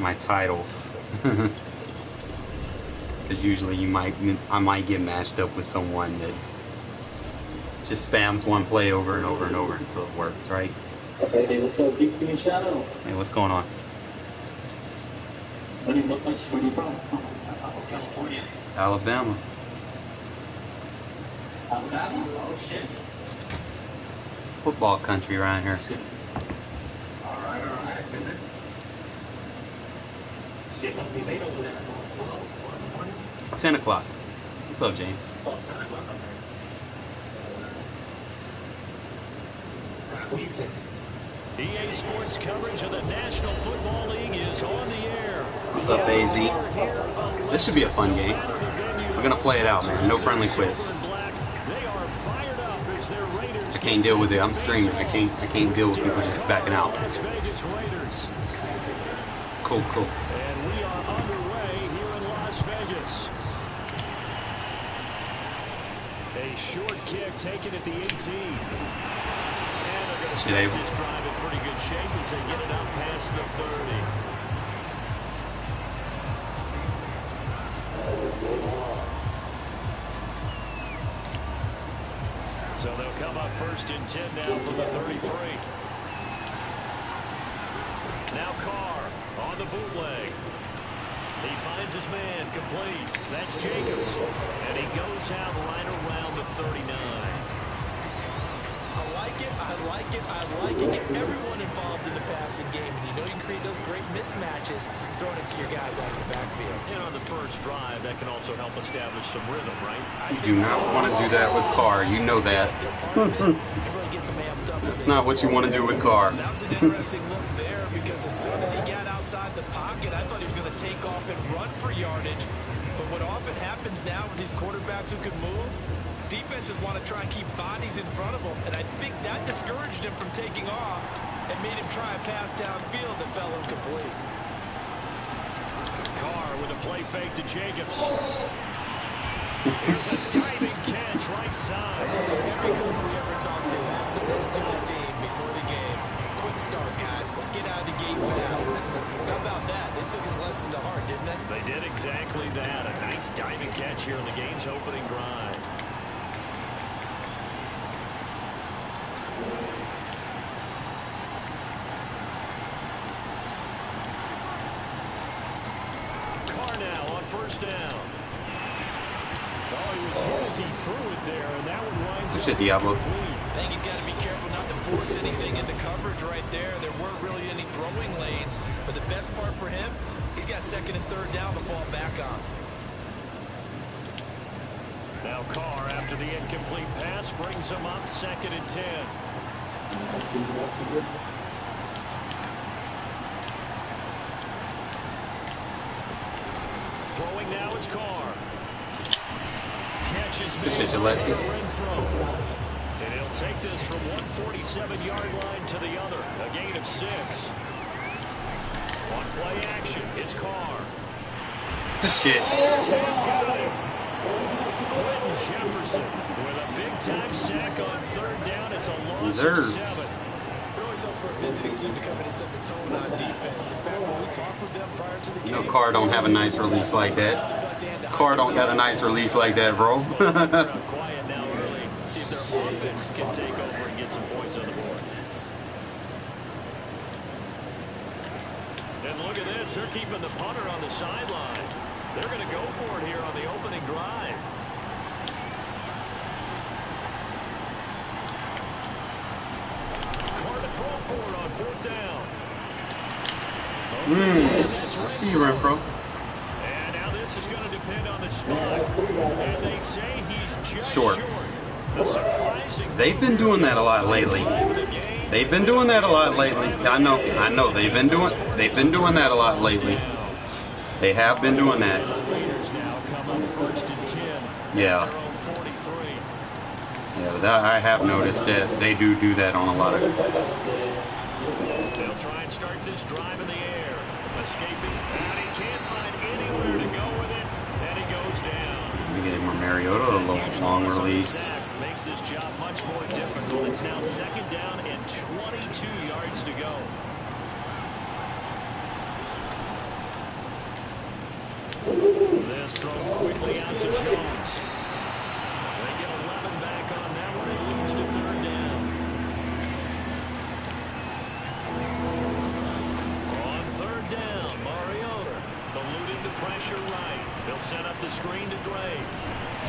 my titles. Because usually I might get matched up with someone that just spams one play over and over and over until it works, right? Hey, what's up, Deep in the Shadow? Hey, what's going on? Where are you from? California. Alabama. Alabama? Oh, shit. Football country around here. Alright. It's getting up to be late over there. 10 o'clock. What's up, James? Oh, 10 o'clock. What do you think? EA Sports coverage of the National Football League is on the air. What's up, AZ? This should be a fun game. We're gonna play it out, man. No friendly quits. I can't deal with it. I'm streaming. I can't deal with people just backing out. Cool. And we are underway here in Las Vegas. A short kick taken at the 18. Shit, Abel. This drive in pretty good shape as they get it out past the 30. So they'll come up first and 10 now from the 33. Now Carr on the bootleg. He finds his man complete. That's Jacobs. And he goes out right around the 39. I like it. Get everyone involved in the passing game. And you know you can create those great mismatches throwing it to your guys out in the backfield. And on the first drive, that can also help establish some rhythm, right? You do not want to do that with Carr. You know that. That's not what you want to do with Carr. That was an interesting look there because as soon as he got outside the pocket, I thought he was going to take off and run for yardage. But what often happens now with these quarterbacks who can move, defenses want to try and keep bodies in front of them, and I think that discouraged him from taking off and made him try a pass downfield that fell incomplete. Carr with a play fake to Jacobs. Here's a diving catch right side. Every coach we ever talk to says to his team before the game, quick start, guys. Let's get out of the gate fast. How about that? They took his lesson to heart, didn't they? They did exactly that. A nice diving catch here in the game's opening drive. Carr now on first down. Oh, he was hit as he threw it there, and that one winds up. Shit, Diablo. I think he's got to be careful not to force anything into coverage right there. There weren't really any throwing lanes, but the best part for him, he's got second and third down to fall back on. Now Carr, after the incomplete pass, brings him up second and 10. Throwing now is Carr. Catches Gillespie. Renfrow. And he'll take this from 147-yard line to the other. A gain of 6. On play action, it's Carr. This shit. Quentin Jefferson with a big-time sack on third down. It's a loss of 7. We're always up for a visiting team to come in and set the tone on defense. In fact, when we talked with them prior to the game, You know Carr don't have a nice release like that. Carr don't got a nice release like that, bro. Quiet now early. See if their offense can take over and get some points on the board. And look at this. They're keeping the punter on the sideline. They're going to go for it here on the opening drive. Carr to throw for it on fourth down. I see you, Renfrow. And now this is going to depend on the spot. And they say he's just Short. They've been doing that a lot lately. They've been doing that a lot lately. I know. They've been doing that a lot lately. They have been doing that. Yeah. Yeah, I have noticed that they do that on a lot of. They'll try and start this drive in the air. Escaping, and he can't find anywhere to go with it, and he goes down. We get more Mariota, a little long release. Makes this job much more difficult. It's now second down and 22 yards to go. This thrown quickly out to Jones. They get 11 back on that one. It leads to third down. On third down, Mariota eluding the pressure right. He'll set up the screen to Drake.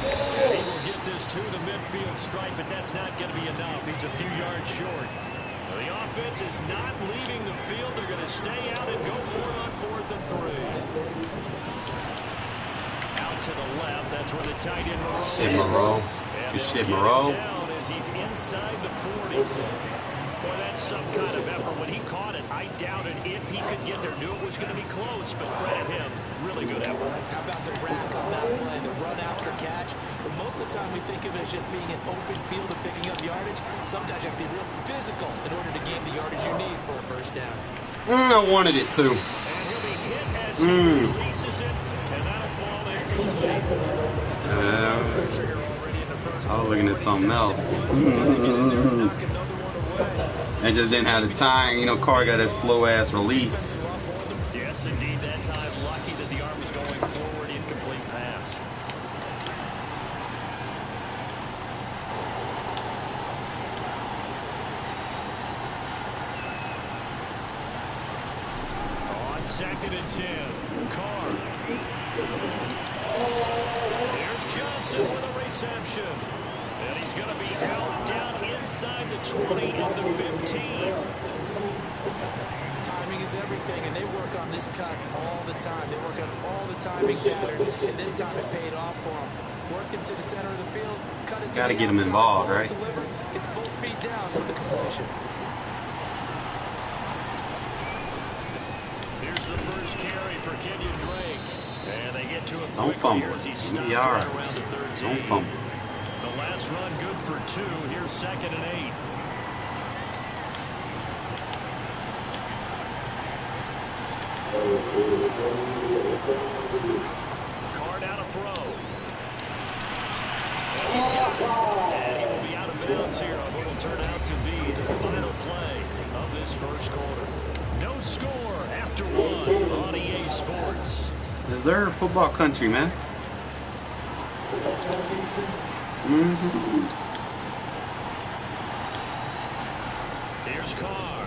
And he will get this to the midfield stripe, but that's not going to be enough. He's a few yards short. The offense is not leaving the field. They're going to stay out and go for it on 4th and 3. Out to the left. That's where the tight end Moreau is. Shit, Moreau. Good shit, Moreau. As he's inside the 40. Boy, that's some kind of effort. When he caught it, I doubted if he could get there. Knew it was going to be close, but credit him. Really good effort. How about the rack on that play, the run after catch? But most of the time we think of it as just being an open field and picking up yardage. Sometimes you have to be real physical in order to gain the yardage you need for a first down. I wanted it too. And he'll be hit as he releases it, and that'll fall in. I was looking at something else. I just didn't have the time. You know, Carr got that slow-ass release. Yes, indeed, that time. Lucky that the arm was going forward. Incomplete pass. On 2nd and 10, Carr. There's Johnson with a reception. And he's going to be out down inside the 20 and the 15. Timing is everything, and they work on this cut all the time. They work on all the timing patterns, and this time it paid off for them. Worked him to the center of the field, cut it to Gotta the get him outside, involved, ball right? delivered, gets both feet down for the completion. Here's the first carry for Kenyon Drake. And they get to him Don't quickly fumble. here as he stops We are. right around the 13. Don't fumble. The last run good for 2. Here's 2nd and 8. Carr down a throw. And he's got it. And he will be out of bounds here on what will turn out to be the final play of this first quarter. No score after 1 on EA Sports. Deserve football country, man. Here's Carr.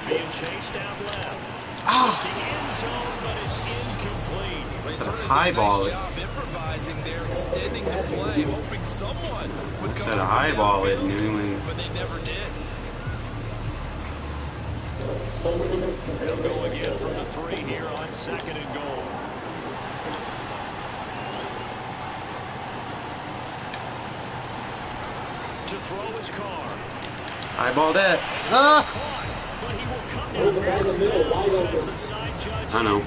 Being chased out left. Looking end zone, but it's incomplete. Should have highball it. Improvising there, extending the play, hoping someone would Should have highball it. but they never did. They'll go again from the 3 here on 2nd and goal. To throw his Carr. Highball that. But he will come down right the middle, says the side judge. I know.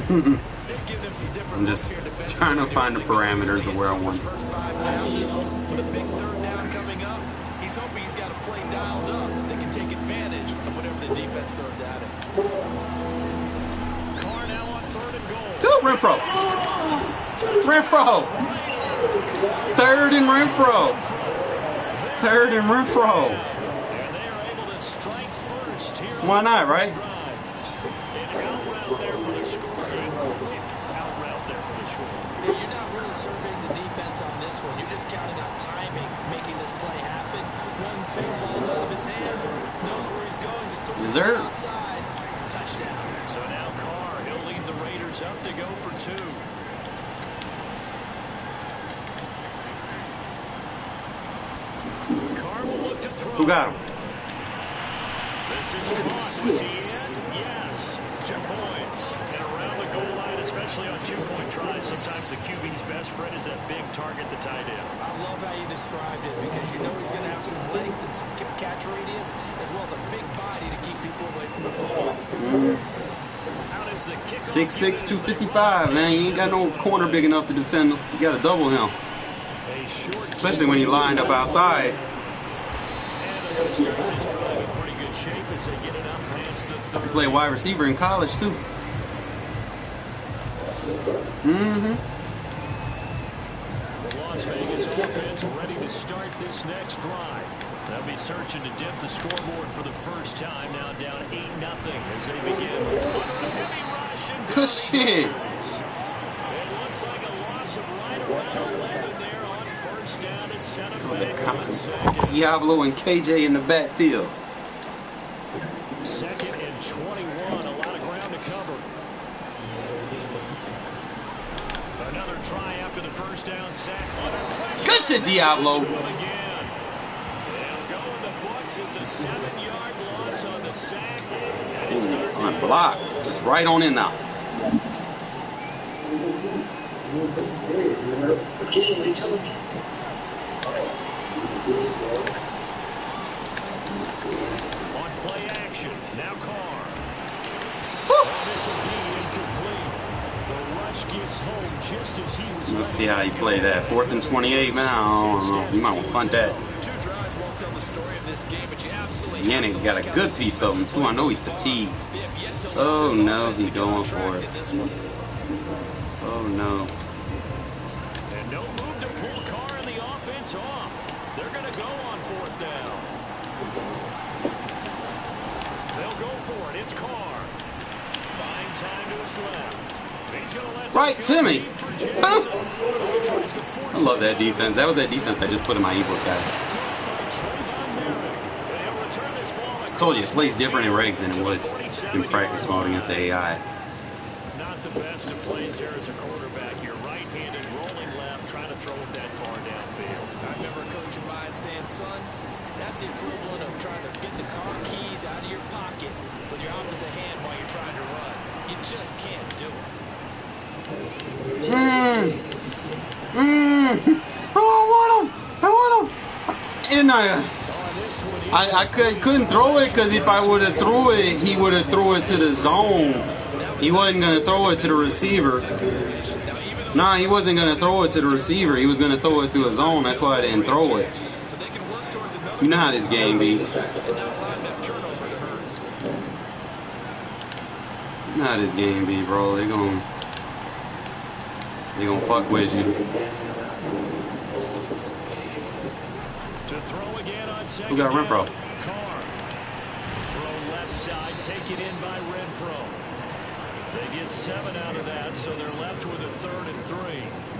Incomplete. They've given him some different I'm just trying to find the parameters of where I want. First 5 passes with a big third down coming up. He's hoping he's got a play dialed up that can take advantage of whatever the defense throws at him. Carr now on 3rd and goal. Go, Renfrow. Renfrow. 3rd and Renfrow. 3rd and Renfrow. And they are able to strike first here. Why not, right? An out route there for the score. Out route there for the score. Yeah, you're not really surveying the defense on this one. You're just counting on timing, making this play happen. 1-2, ball's out of his hands, knows where he's going, just puts it outside. Touchdown. So now Carr, he'll lead the Raiders up to go for 2. Carr will look to throw. Who got him? This is caught. Was he in? Yes. 2 points. And around the goal line, especially on 2-point tries, sometimes the QB's best friend is that big target, the tight end. I love how you described it because you know he's going to have some length and some catch radius as well as a big body to keep people away from the football. How does the kickoff 6'6", 255, man. You ain't got no corner big enough to defend him. You got to double him. A short Especially when he lined up outside. And they're going to start this drive in pretty good shape as they get it up past the 30. He played wide receiver in college, too. The Las Vegas offense ready to start this next drive. They'll be searching to dip the scoreboard for the first time. Now down 8-0 as they begin. Under a heavy rush and Good shit. It looks like a loss of right around 11 there on first down to set up back on second. Diablo and KJ in the backfield. Second and 21, a lot of ground to cover. Another try after the first down sack. Good shit, Diablo. They'll go in the books as a 7-yard loss on the sack. And it starts On block. Just right on in now. on play action. Now Carr. Woo. This will be incomplete. The rush gets home just as he was. Let's see how you play that. 4th and 28 now. I don't know. You might want to punt that. Two drives won't tell the story of this game, but you absolutely Yannick got a good piece of him, too. I know he's fatigued. Oh, no. He's going for it. Oh, no. And no move to pull Carr and the offense off. They're going to go on 4th down. They'll go for it. It's Carr. Buying time to his left. He's going to let Right this to go me. deep for Jackson. I love that defense. That was that defense I just put in my ebook, guys. I told you, it plays different in Regs than it would in practice mode against the AI. Not the best of plays there as a quarterback. You're right-handed, rolling left, trying to throw it that far downfield. I remember a coach of mine saying, son, that's the equivalent of trying to get the car keys out of your pocket with your opposite hand while you're trying to run. You just can't do it. I want him. And I couldn't throw it because if I would have threw it, he would have threw it to the zone. He wasn't going to throw it to the receiver. Nah, he wasn't going to throw it to the receiver. He was going to throw it to a zone. That's why I didn't throw it. You know how this game be. You know how this game be, bro. They gonna fuck with you. To throw again on second. Who got Renfrow? Carr. Throw left side, taken in by Renfrow. They get 7 out of that, so they're left with a 3rd and 3.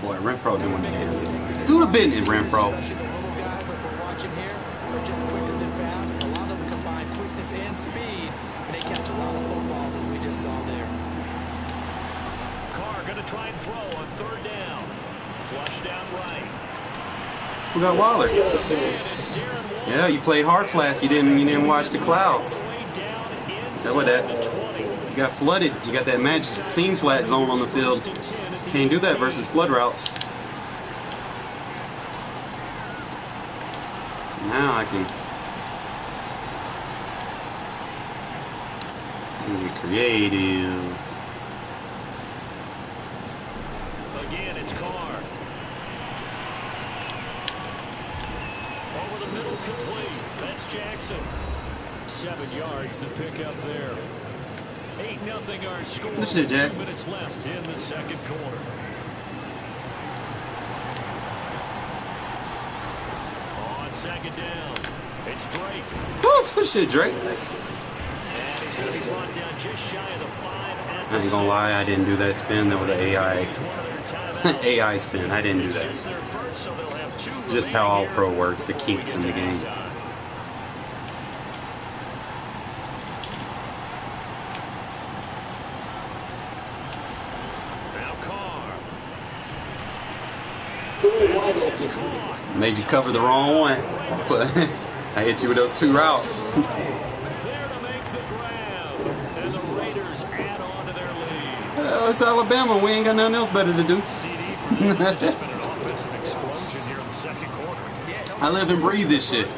Boy, Renfrow doing that. Do the business, Renfrow. Especially the little guys like we're watching here are just quicker than fast. A lot of them combine quickness and speed, and they catch a lot of footballs as we just saw there. Carr going to try and throw on 3rd down. Flush down right. Who got Waller? And it's Darren Waller. Yeah, you played hard flash. You didn't watch the clouds. Way down That what that? inside the 20. You got flooded. You got that match seam flat zone on the field. Can't do that versus flood routes. Now I can get creative. Again, it's Carr. Over the middle, complete. That's Jackson. 7 yards, the pickup there. 8-0 our score. Good shit, 2 Jackson. minutes left in the second quarter. On second down, it's Drake. Woo, good shit, Drake. And he's going to be brought down just shy of the 5. I ain't gonna lie, I didn't do that spin. That was an AI AI spin. I didn't do that. Just how All Pro works, the kinks in the game. Now Carr. Made you cover the wrong one. I hit you with those 2 routes. There to make the grab. And the Raiders add on to their lead. It's Alabama. We ain't got nothing else better to do. CD for them has just been an offensive explosion here in the second quarter. I live and breathe this shit.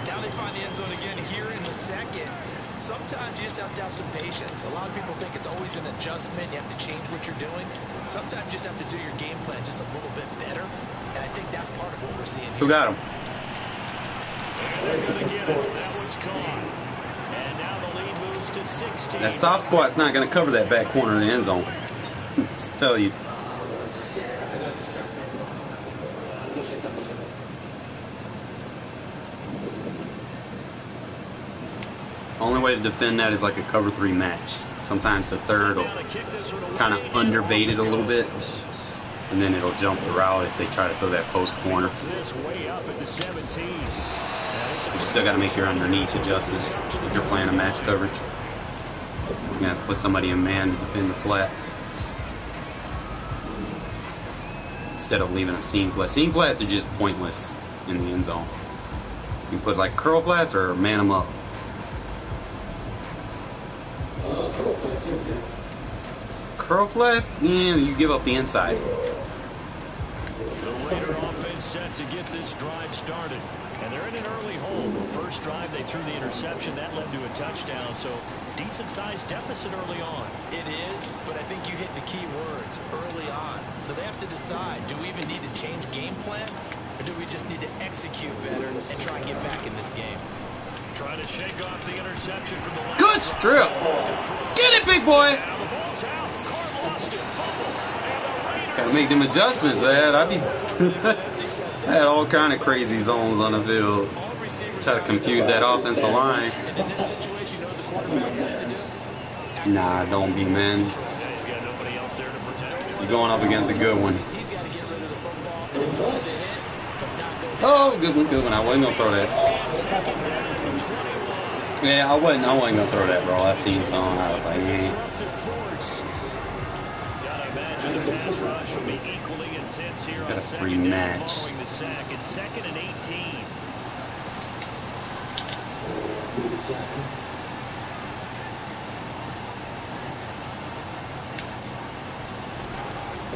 Now they find the end zone again here in the second. Sometimes you just have to have some patience. A lot of people think it's always an adjustment. You have to change what you're doing. Sometimes you just have to do your game plan just a little bit better. And I think that's part of what we're seeing here. Who got him? And they're going to get it. That one's caught. And now the lead moves to 16. That soft squat's not going to cover that back corner of the end zone. Just tell you. Only way to defend that is like a cover 3 match. Sometimes the third will kind of underbait it a little bit, and then it'll jump the route if they try to throw that post corner. You still got to make your underneath adjustments if you're playing a match coverage. You're going to have to put somebody in man to defend the flat instead of leaving a seam flat. Seam flats are just pointless in the end zone. You can put like curl flats or man them up. Curl flats, yeah, you give up the inside. The Raider offense set to get this drive started. And they're in an early hole. First drive, they threw the interception. That led to a touchdown. So, decent-sized deficit early on. It is, but I think you hit the key words, early on. So they have to decide, do we even need to change game plan? Or do we just need to execute better and try and get back in this game? Trying to shake off the interception from the last. Good strip. Get it, big boy. Now the ball's out. Carr lost it. Fumble. And the Raiders. Gotta make them adjustments, man. I had all kind of crazy zones on the field. Try to confuse that offensive line. Nah, don't be, man. You're going up against a good one. Oh, good one, good one. I wasn't gonna throw that. Yeah, I wasn't gonna throw that, bro. I seen something. I was like, man. Got a free match. It's 2nd and 18.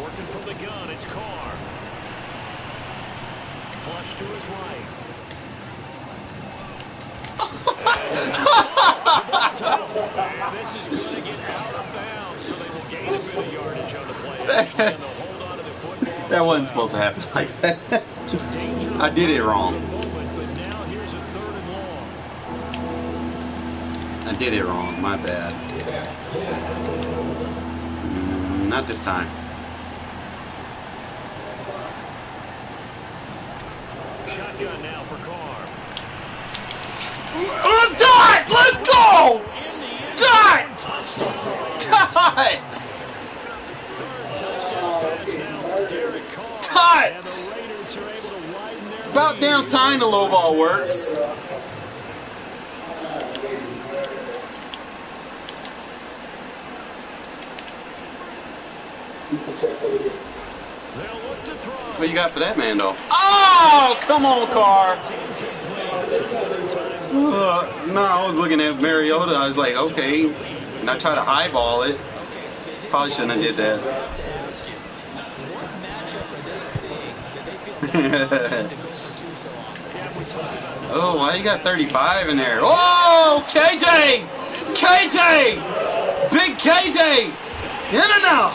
Working from the gun, it's Carr. Flush to his right. And this is going to get out of bounds, so they will gain a bit of yardage on the play. Actually, and they'll hold on to the football. That wasn't supposed to happen like that. I did it wrong. But now here's a 3rd and long. I did it wrong. My bad. Not this time. Shotgun now for Carr. Dot! Let's go! Dot! Dot! Tots! About damn time the low ball works. What you got for that man though? Oh, come on, Carr. No, I was looking at Mariota. I was like, okay. And I tried to highball it. Probably shouldn't have did that. Oh, why you got 35 in there? Oh, KJ! KJ! Big KJ! In and out!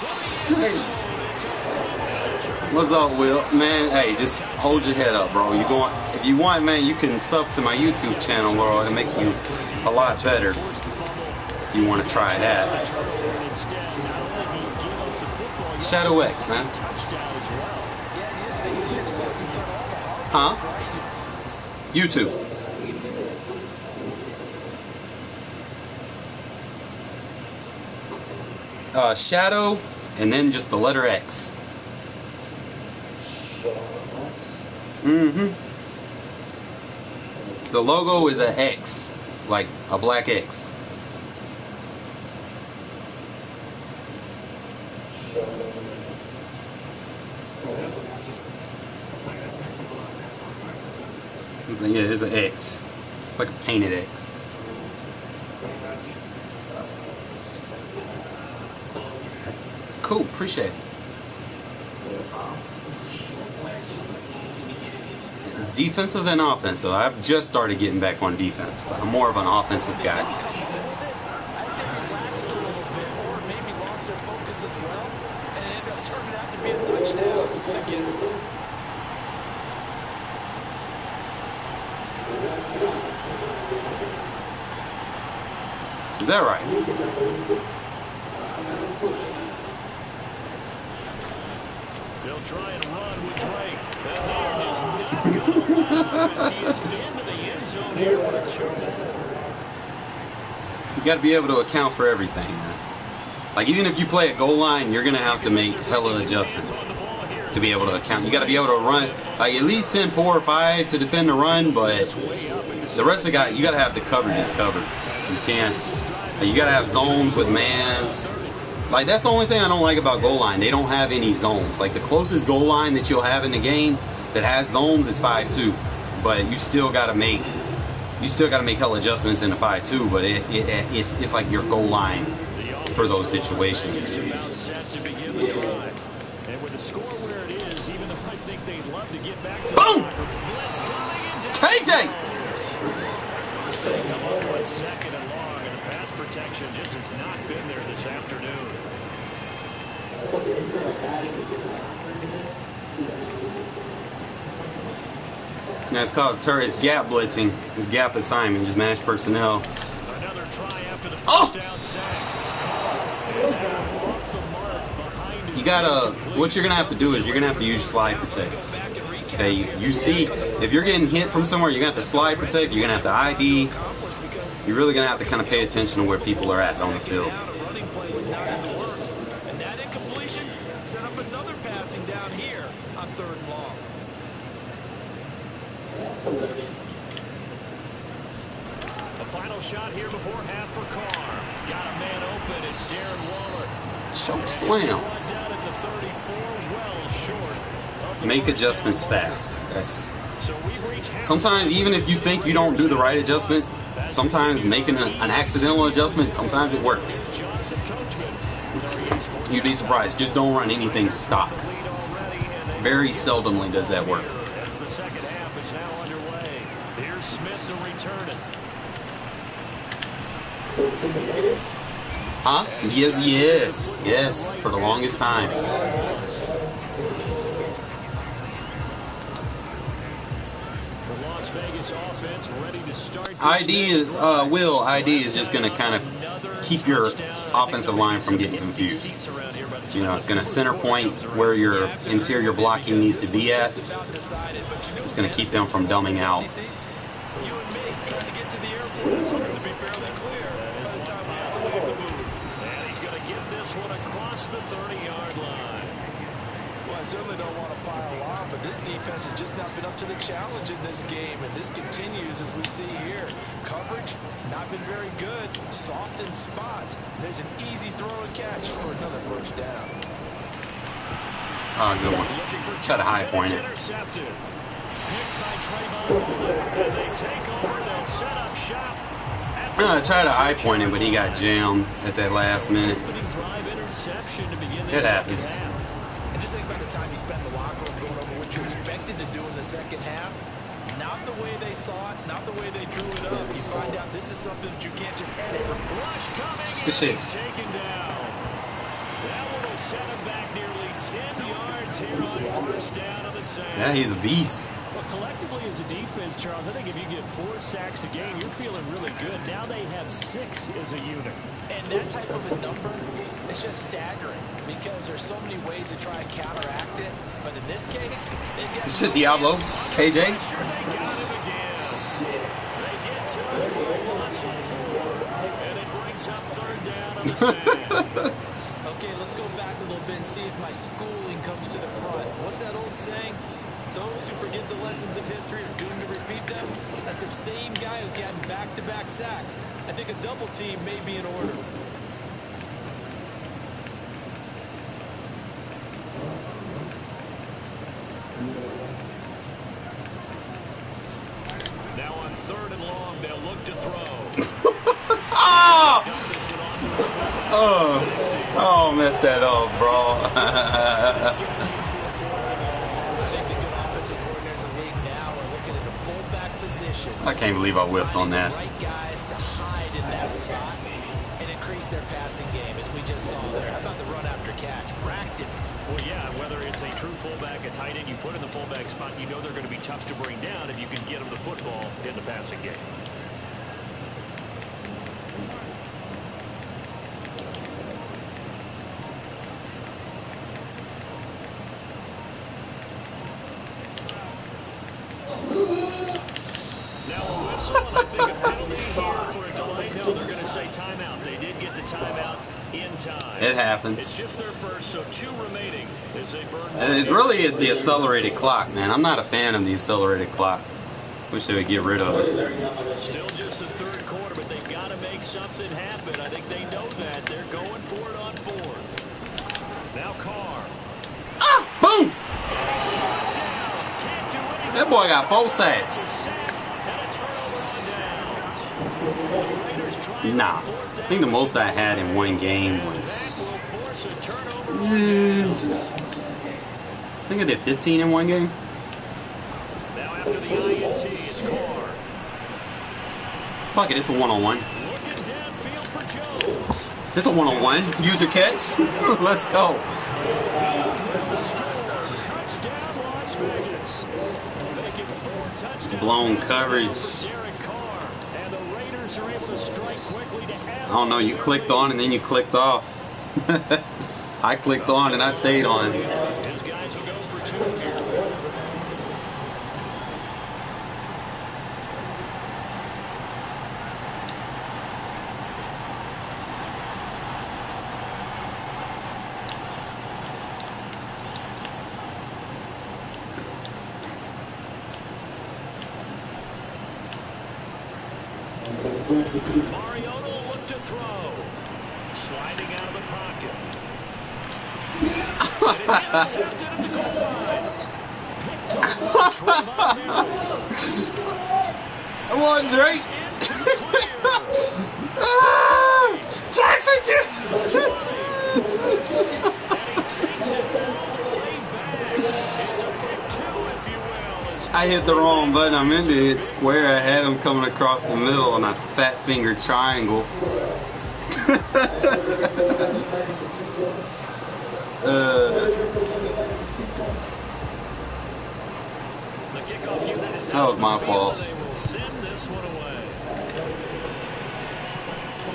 What's up, Will? Man, hey, just hold your head up, bro. You going? If you want, man, you can sub to my YouTube channel, bro. It'll make you a lot better. If you want to try that. Shadow X, man. Huh? YouTube. Shadow, and then just the letter X. The logo is an X, like a black X. Yeah, it's an X. It's like a painted X. Cool, appreciate it. Defensive and offensive. I've just started getting back on defense, but I'm more of an offensive guy. Is that right? They'll try and run with Drake. And they're just not going to allow as he is into the end zone here for 2 more. You got to be able to account for everything, man. Like, even if you play at goal line, you're going to have to make hella adjustments to be able to count. You got to be able to run, like, at least send 4 or 5 to defend the run, but the rest of the guy, you got to have the coverages covered. You can't. You got to have zones with mans. Like, that's the only thing I don't like about goal line. They don't have any zones. Like, the closest goal line that you'll have in the game that has zones is 5-2, but you still got to make hella adjustments in the 5-2. But it's like your goal line for those situations. And with the score where it is, even though I think they'd love to get back to boom! KJ! Come up with second and long, and the pass protection just has not been there this afternoon. That's called turret gap blitzing. It's gap assignment, just match personnel. Another try after the first down sack. You gotta, what you're gonna have to do is you're gonna have to use slide protect. Okay, you see, if you're getting hit from somewhere, you're gonna have to slide protect, you're gonna have to ID. You're really gonna have to kind of pay attention to where people are at on the field. And that incompletion set up another passing down here on 3rd and long. The final shot here before half for Carr. Got a man open. It's Darren Waller. Choke slam. Make adjustments fast. That's sometimes, even if you think you don't do the right adjustment, sometimes making an accidental adjustment, sometimes it works. You'd be surprised. Just don't run anything stock. Very seldomly does that work. As the second half is now underway. Here's Smith to return it. Huh? Yes, he is. Yes, for the longest time. ID is ID is just going to kind of keep your offensive line from getting confused. You know, it's going to center point where your interior blocking needs to be at. It's going to keep them from dumbing out. I certainly don't want to pile on, but this defense has just not been up to the challenge in this game, and this continues as we see here. Coverage, not been very good. Soft in spots. There's an easy throw and catch for another first down. Oh, good one. Try to high point it. I tried to high point it, but he got jammed at that last minute. It happens. And just think about the time you spent in the locker room going over what you expected to do in the second half. Not the way they saw it, not the way they drew it up. You find out this is something that you can't just edit. Rush coming. Good shit. Taken down. That one will set him back nearly 10 yards here on first down of the sack. Yeah, he's a beast. Well, collectively as a defense, Charles, I think if you get 4 sacks a game, you're feeling really good. Now they have 6 as a unit. And that type of a number, it's just staggering because there's so many ways to try and counteract it. But in this case, they've got Shit, Diablo. KJ. Okay, let's go back a little bit and see if my schooling comes to the front. What's that old saying? Those who forget the lessons of history are doomed to repeat them. That's the same guy who's gotten back-to-back sacks. I think a double team may be in order. Now on 3rd and long, they'll look to throw. Oh, messed that up, bro. I can't believe I whipped on that. Right guys to hide in that spot and increase their passing game, as we just saw there. How about the run after catch? Racked it. Well, yeah, whether it's a true fullback, a tight end, you put in the fullback spot, you know they're going to be tough to bring down if you can get them the football in the passing game. Now a whistle, and I think a penalty here for a delay. No, they're going to say timeout. They did get the timeout in time. It happens. It's just their first, so 2 remaining as they burn. It really is the accelerated clock, man. I'm not a fan of the accelerated clock. Wish they would get rid of it. Still just the 3rd quarter, but they've got to make something happen. I think they know that. They're going for it on 4th. Now Carr. Ah! Boom! That boy got 4 sacks. Nah. I think the most I had in one game was... I think I did 15 in one game. Now after the INT, it's Carr. Fuck it, it's a one-on-one. Looking downfield for Jones. It's a one-on-one. Use your catch. Let's go. Touchdown, Las Vegas. Making 4 touchdowns. Blown coverage. Darren Carr. And the Raiders are able to strike quickly to add. I don't know, you clicked on and then you clicked off. I clicked on and I stayed on. His guys will go for 2 here. Mariota will look to throw. Sliding out of the pocket. And it's intercepted at the goal line. Picked off by Renfrow. Come on, Drake. Jackson, get I hit the wrong button. I meant to hit square. I had him coming across the middle on a fat finger triangle. That was my fault.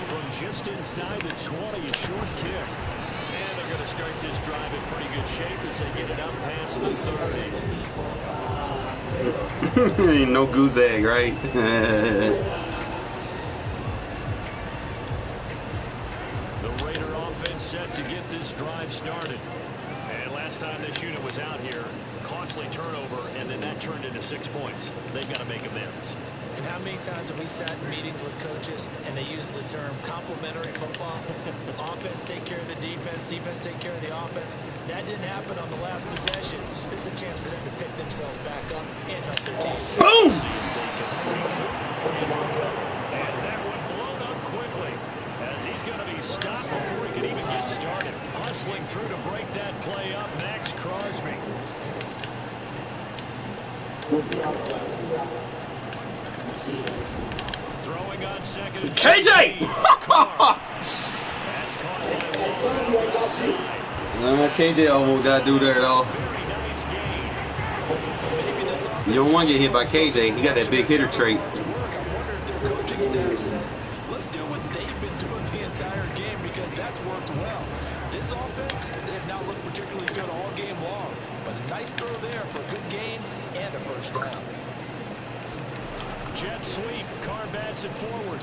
From just inside the 20, a short kick. And they're going to start this drive in pretty good shape as they get it up past the 30. No goose egg, right? The Raider offense set to get this drive started. And last time this unit was out here, costly turnover, and then that turned into 6 points. They've got to make amends. And how many times have we sat in meetings with coaches and they use the term complementary football? Offense take care of the defense, defense take care of the offense. That didn't happen on the last possession. This is a chance for them to pick themselves back up and help their team. Boom! And that one blown up quickly as he's going to be stopped before he can even get started. Hustling through to break that play up, Max Crosby. Throwing on second. KJ! That's caught by KJ almost got to do there, though. very nice game. You don't want to get hit by KJ. He got that big hitter trait. I wonder if their coaching staff said, let's do what they've been doing the entire game because that's worked well. This offense, they've not looked particularly good all game long. But a nice throw there for a good game and a first down. Jet sweep. Carr bats it forward.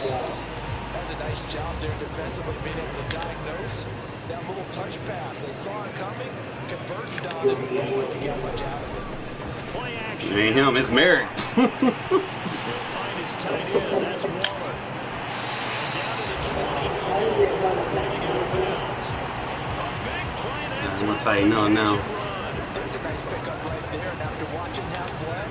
That's a nice job there defensively, being able to diagnose that little touch pass. They saw it coming, converged on it, before they get much out of it. Play action. It ain't him, it's Merrick. He'll find his tight end. That's Waller. And down to the 20. Getting out of bounds. A big play. That's I'm going to tighten up now. That's a nice pickup right there. And after watching that play,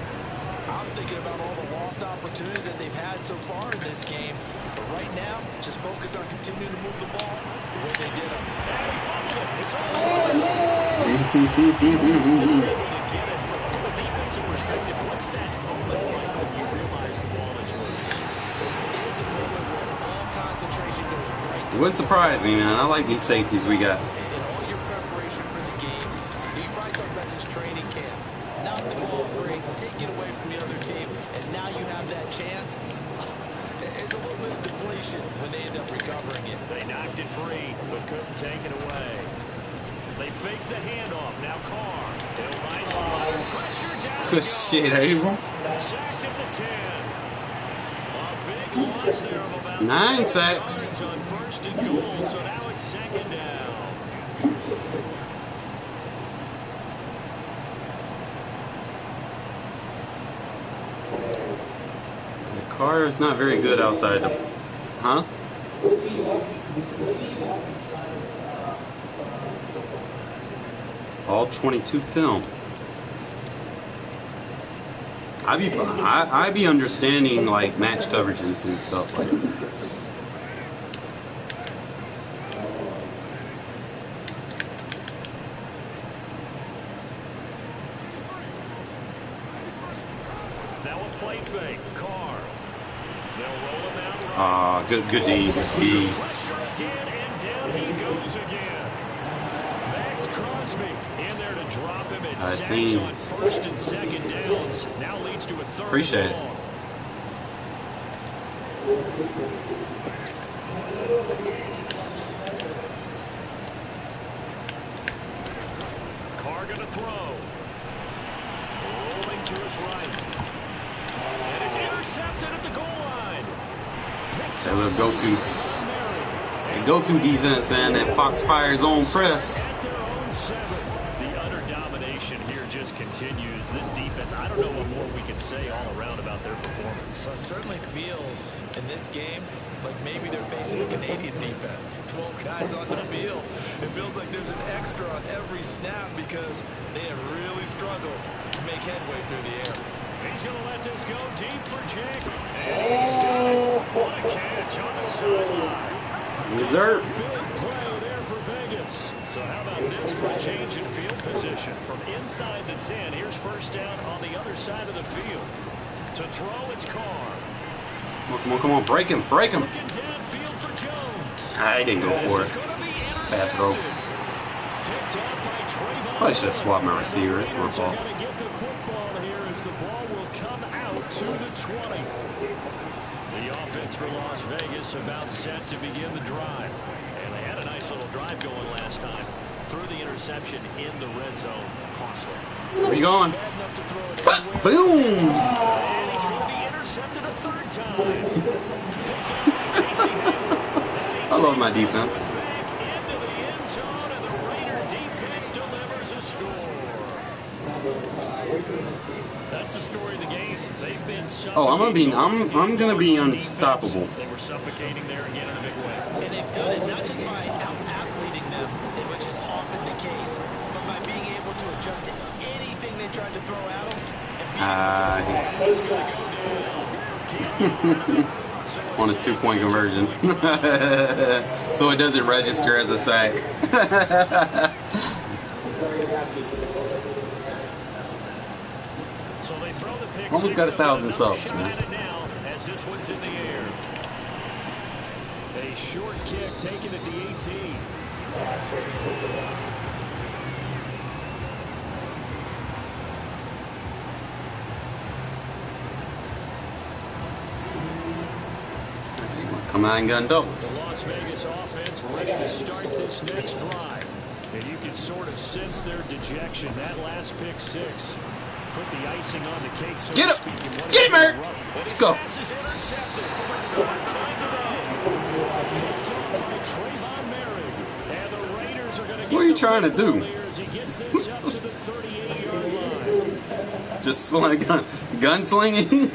I'm thinking about all the lost opportunities that they've had so far in this game. But right now, just focus on continuing to move the ball the way they did them. And he fumbled it. It's all over. From a defensive perspective, what's that moment like when you realize the ball is loose? It is a moment where all concentration goes right to It wouldn't surprise me, man. I like these safeties we got. in all your preparation for the game. You probably talk about this training camp. Knock the ball free, take it away from the other team, and now you have that chance. It's a little bit of deflation when they end up recovering it. They knocked it free, but couldn't take it away. They fake the handoff. Now Carr. He'll nice pressure down. Good shit, Abel. Sacked at the 10. A big loss there of about 9 sacks. on 1st and goal, so now it's 2nd down. Carr is not very good outside the... Huh? All 22 film. I be understanding like match coverages and stuff like that. Now a play fake. Carr. They'll roll him out. Good D. Pressure again, and down he goes again. Max Crosby in there to drop him. It I sacks see. on 1st and 2nd downs. Now leads to a 3rd. Appreciate it. Carr gonna throw. Rolling to his right. And it's intercepted at the goal line. That little go-to defense, man. That Foxfire's own press. At their own 7. The utter domination here just continues. This defense, I don't know what more we can say all around about their performance. Well, it certainly feels in this game like maybe they're facing a Canadian defense. 12 guys on the field. It feels like there's an extra on every snap because they have really struggled to make headway through the air. He's going to let this go deep for Jake. And he's got it. What a catch on the sideline. Reserve. Big play there for Vegas. So how about this for a change in field position? From inside the 10, here's 1st down on the other side of the field. To throw, it's Carr. Come on, break him. Looking downfield for Jones. I didn't go for it. Bad throw. Probably should have swapped my receiver. It's my fault. Got to get the football here as the ball will come out to the 20. The offense for Las Vegas about set to begin the drive. And they had a nice little drive going last time. Threw the interception in the red zone. Costly. Where you going? Bad enough to throw it anywhere. Boom! And he's going to be intercepted a 3rd time. Picked up by Casey Hayward. I love my defense. Back into the end zone, and the Raider defense delivers a score. That's the story of the game. They've been suffocating. I'm gonna be unstoppable. They were suffocating there again in a big way. And they've done it not just by out-athleting them, which is often the case, but by being able to adjust to anything they tried to throw at them. On a 2-point conversion. So it doesn't register as a sack. So they throw the pick. Almost got 1,000 subs, man. Now, as this one's in the air. A short kick taken at the 18. Come on, gun doubles. The Las Vegas offense ready to start this next drive. And you can sort of sense their dejection. That last pick 6 put the icing on the cake. So Get him! Get him, Eric! Let's go. What are you trying to do? Just gunslinging?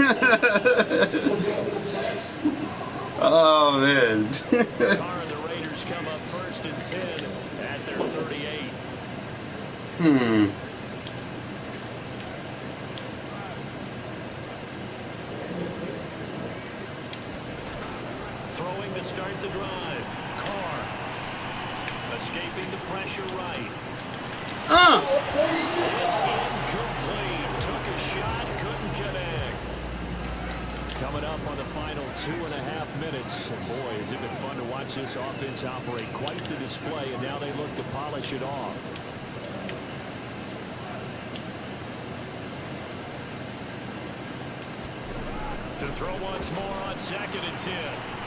Oh, man. Carr and the Raiders come up 1st and 10 at their 38. Throwing to start the drive. Carr escaping the pressure right. It's incomplete. Took a shot, couldn't connect. Coming up on the final 2.5 minutes. And boy, has it been fun to watch this offense operate. Quite the display, and now they look to polish it off. To throw once more on 2nd and 10.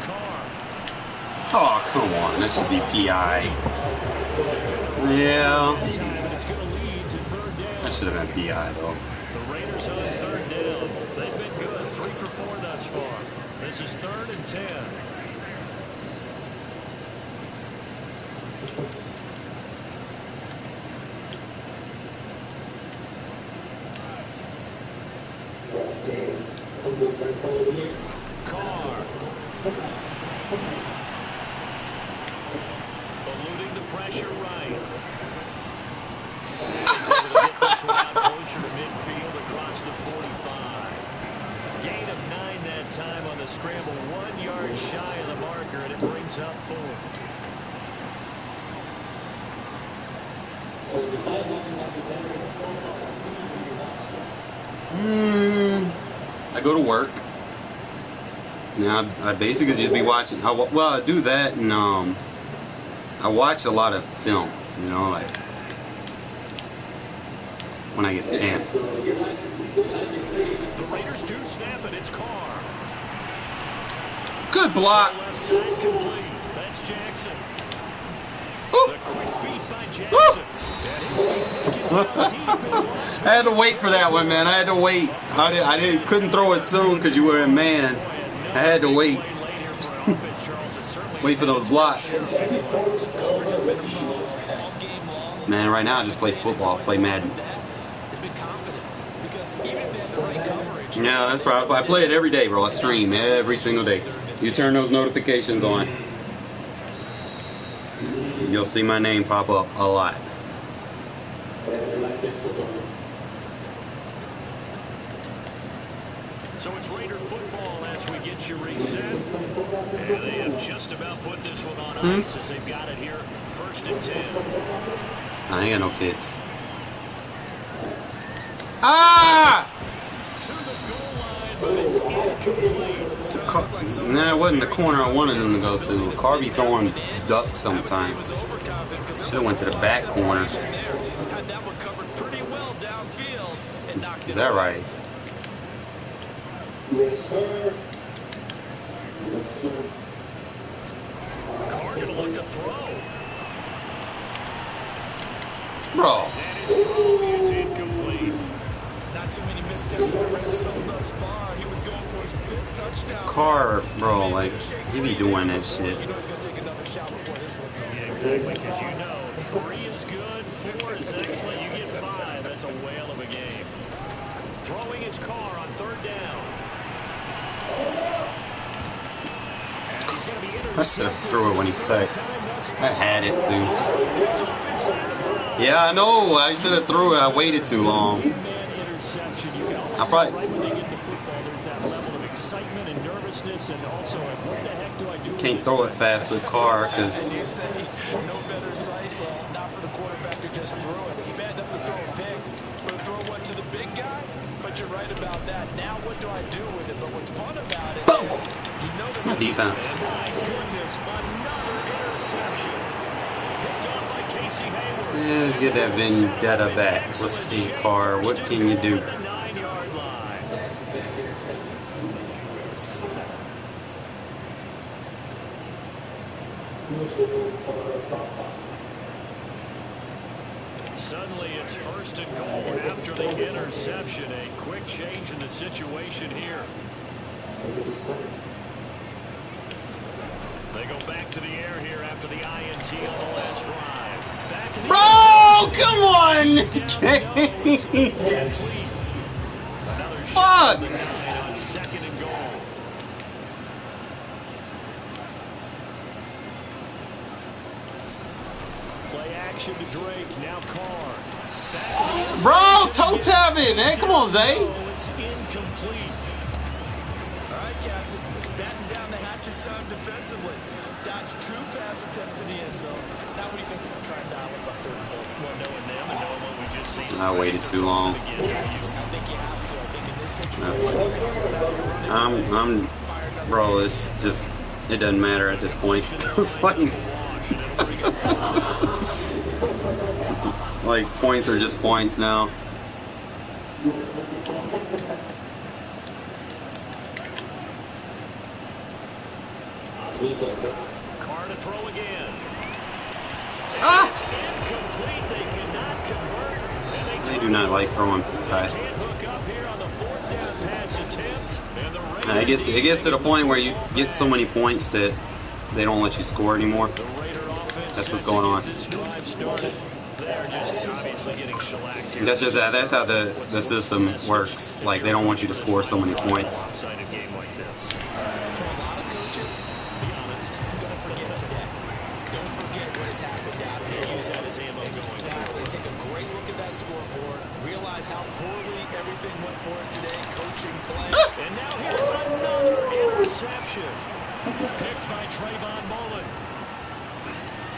Carr. Oh, come on. That should be PI. Yeah. That should have been PI, though. The Raiders on 3rd down. They've been good. 3 for 4 thus far. This is 3rd and 10. Carr. Eluding the pressure right. He's able to get this one out closer to midfield across the 45. Gain of 9 that time on the scramble. 1 yard shy of the marker, and it brings up 4th. I go to work. Now I basically just be watching. Well, I do that, and I watch a lot of film. You know, like when I get a chance. The Raiders do snap it. It's Carr. Good block. Left side complete. That's Jackson. Ooh. The quick feet by Jackson. And he will be taken down deep in Las I had to wait for that one, man. I had to wait. Couldn't throw it soon because you were in man. I had to wait. Wait for those blocks. Man, right now I just play football, play Madden. Yeah, that's right. I play it every day, bro. I stream every single day. You turn those notifications on, you'll see my name pop up a lot. So it's Raider football as we get you reset. And they have just about put this one on ice as they've got it here. 1st and 10. I ain't got no kids. Ah! To the goal line, but it's incomplete. Nah, it wasn't the corner I wanted him to go to. Carr be throwing ducks sometimes. Should have went to the back corner. Is that right? Yes, sir. Yes, sir. Carr gonna look to throw. Bro. And his throw is incomplete. Not too many missteps in the red zone thus far. He was going for his 5th touchdown. Carr, bro, like, he be doing that shit. You know he's going to take another shot before this one's over. Yeah, exactly, because you know 3 is good, 4 is excellent. You get 5. That's a whale of a game. Throwing his Carr on 3rd down. I should have threw it when he cut. I had it too. Yeah, I know. I should have threw it. I waited too long. I probably. Can't throw it fast with Carr because. No better sight. Well, not for the quarterback to just throw it. It's bad enough to throw a pick, but throw one to the big guy. But you're right about that. Now what do I do with it? But what's fun about it is, you know that My defense. my goodness, another interception. Picked off by Casey Hayward. Yeah, let's get that vendetta back. Let's see, Carr. What can you do? The 9-yard line. Suddenly it's 1st and goal after the interception. A quick change in the situation here. They go back to the air here after the INT on the last drive. Back in the Bro, come on! Another Fuck! shot on the 9 on 2nd and goal. Play action to Drake. Now Carr. Bro, toe tap it, man. Come on, Zay. It's incomplete. All right, Captain. It's batten down the hatches time defensively. Dodge 2 pass attempts to the end zone. Now what do you think if you try and dial up a 3rd and goal? Well, knowing them and knowing what we just seen. I waited too long. I think you have to. I think in this situation, Bro, it's just, it doesn't matter at this point. It's like points are just points now. Carr to throw again. Ah! It's incomplete. They cannot convert. And They do not like throwing high. can't hook up here on the 4th down pass attempt. And the It gets to the point where you get so many points that they don't let you score anymore. That's what's going on. This drive started. They're just obviously getting shellacked here. That's how the system works. Like, they don't want you to score so many points. Lopsided game like this. For a lot of coaches, be honest, don't forget today. Don't forget what has happened out here. Use that as ammo going Exactly. Take a great look at that scoreboard. Realize how poorly everything went for us today. Coaching, playing. And now here's another interception. Picked by Trayvon Mullen.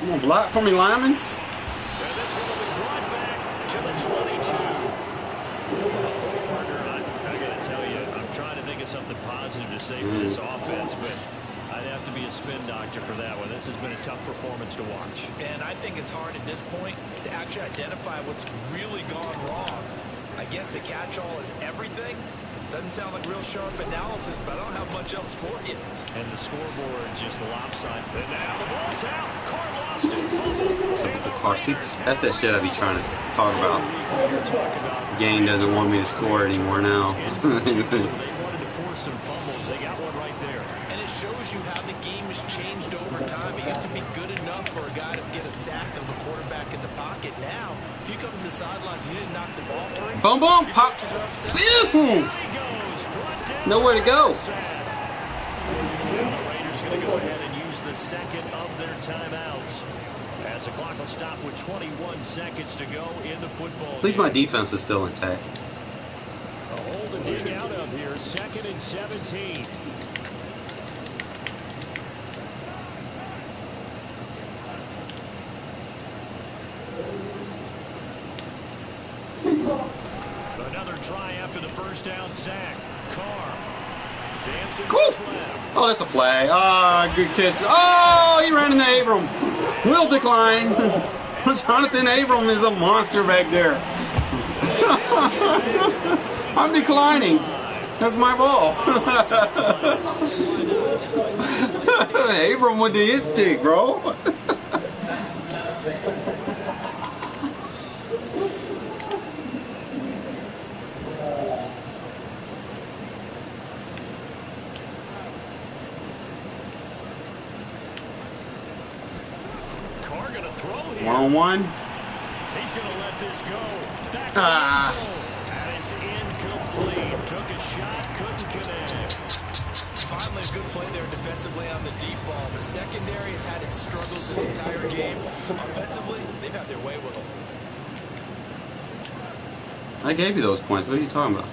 You want to block for me, Lyman's? And this one will be brought back to the 22. Parker, I got to tell you, I'm trying to think of something positive to say for this offense, but I'd have to be a spin doctor for that one. This has been a tough performance to watch. And I think it's hard at this point to actually identify what's really gone wrong. I guess the catch-all is everything. Doesn't sound like real sharp analysis, but I don't have much else for you. And the scoreboard just lopsided. And now the ball's out. Carr lost it. Carr, see, that's that shit I be trying to talk about. Game doesn't want me to score anymore now. They wanted to force some fumbles. They got one right there. And it shows you how the game has changed over time. It used to be good enough for a guy to get a sack of the quarterback in the pocket. Now, if you come to the sidelines, you didn't knock the ball free. Boom, boom, pop. Boom. Nowhere to go. The Raiders going to go ahead and use the second of their timeouts as the clock will stop with 21 seconds to go in the football. At least my defense is still intact. A hole to dig out of here. 2nd and 17. Another try after the first down sack. Carr dancing to his left. Oh, that's a flag. Ah, good catch. Oh, he ran into Abram. Will decline. Jonathan Abram is a monster back there. I'm declining. That's my ball. Abram with the hit stick, bro. Carr going to throw here. One-on-one. He's going to let this go. Back to Ah. the end zone. And it's incomplete. Took a shot, couldn't connect. Finally, a good play there defensively on the deep ball. The secondary has had its struggles this entire game. Offensively, they've had their way with them. I gave you those points. What are you talking about?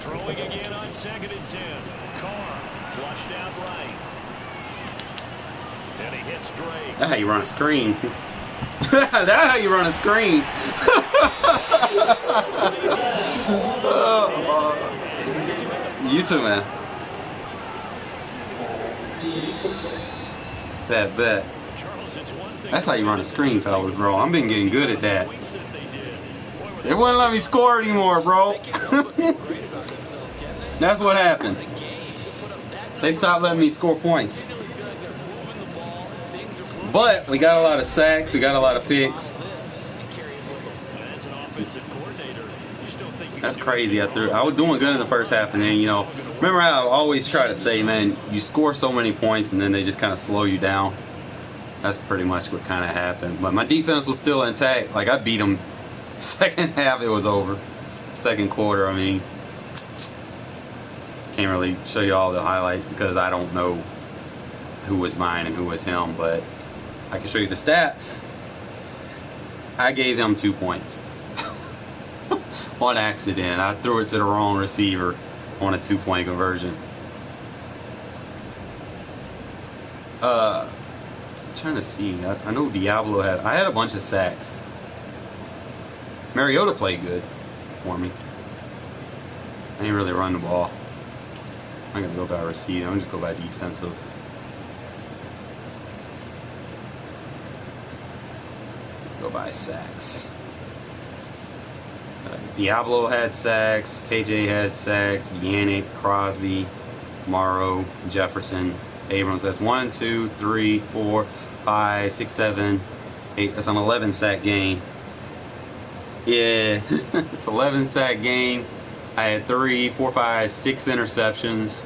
Throwing again on 2nd and 10. Carr flushed out right. And he hits Drake. That's how you run a screen. That's how you run a screen. You too, man. Bet. Charles, it's one thing. That's how you run a screen, fellas, bro. I've been getting good at that. They wouldn't let me score anymore, bro. That's what happened. They stopped letting me score points. But we got a lot of sacks. We got a lot of picks. As an offensive coordinator, you still think you That's can do crazy. I was doing good in the first half, and then, remember how I always try to say, man, you score so many points, and then they just kind of slow you down. That's pretty much what kind of happened. But my defense was still intact. Like, I beat them. Second half, it was over. Second quarter, I mean, can't really show you all the highlights because I don't know who was mine and who was him, but I can show you the stats. I gave him 2 points. On accident. I threw it to the wrong receiver on a 2-point conversion. I'm trying to see. I know Diablo I had a bunch of sacks. Mariota played good for me. I didn't really run the ball. I'm going to go by receipt. I'm going to just go by defensive. Go by sacks. Diablo had sacks. KJ had sacks. Yannick, Crosby, Morrow, Jefferson, Abrams. That's 1, 2, 3, 4, 5, 6, 7, 8. That's an 11 sack game. Yeah, it's 11 sack game. I had 3, 4, 5, 6 interceptions.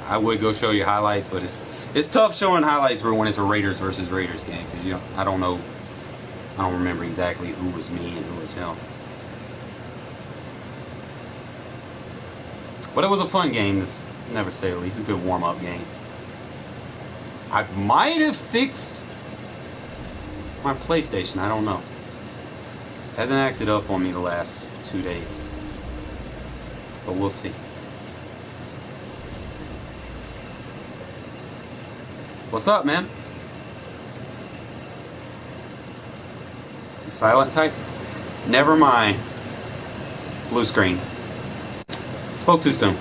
I would go show you highlights, but it's tough showing highlights for when it's a Raiders versus Raiders game, because I don't remember exactly who was me and who was him. But it was a fun game, this never say the least. A good warm-up game. I might have fixed my PlayStation, I don't know. Hasn't acted up on me the last 2 days. But we'll see. What's up, man? Silent type? Never mind. Blue screen. Spoke too soon.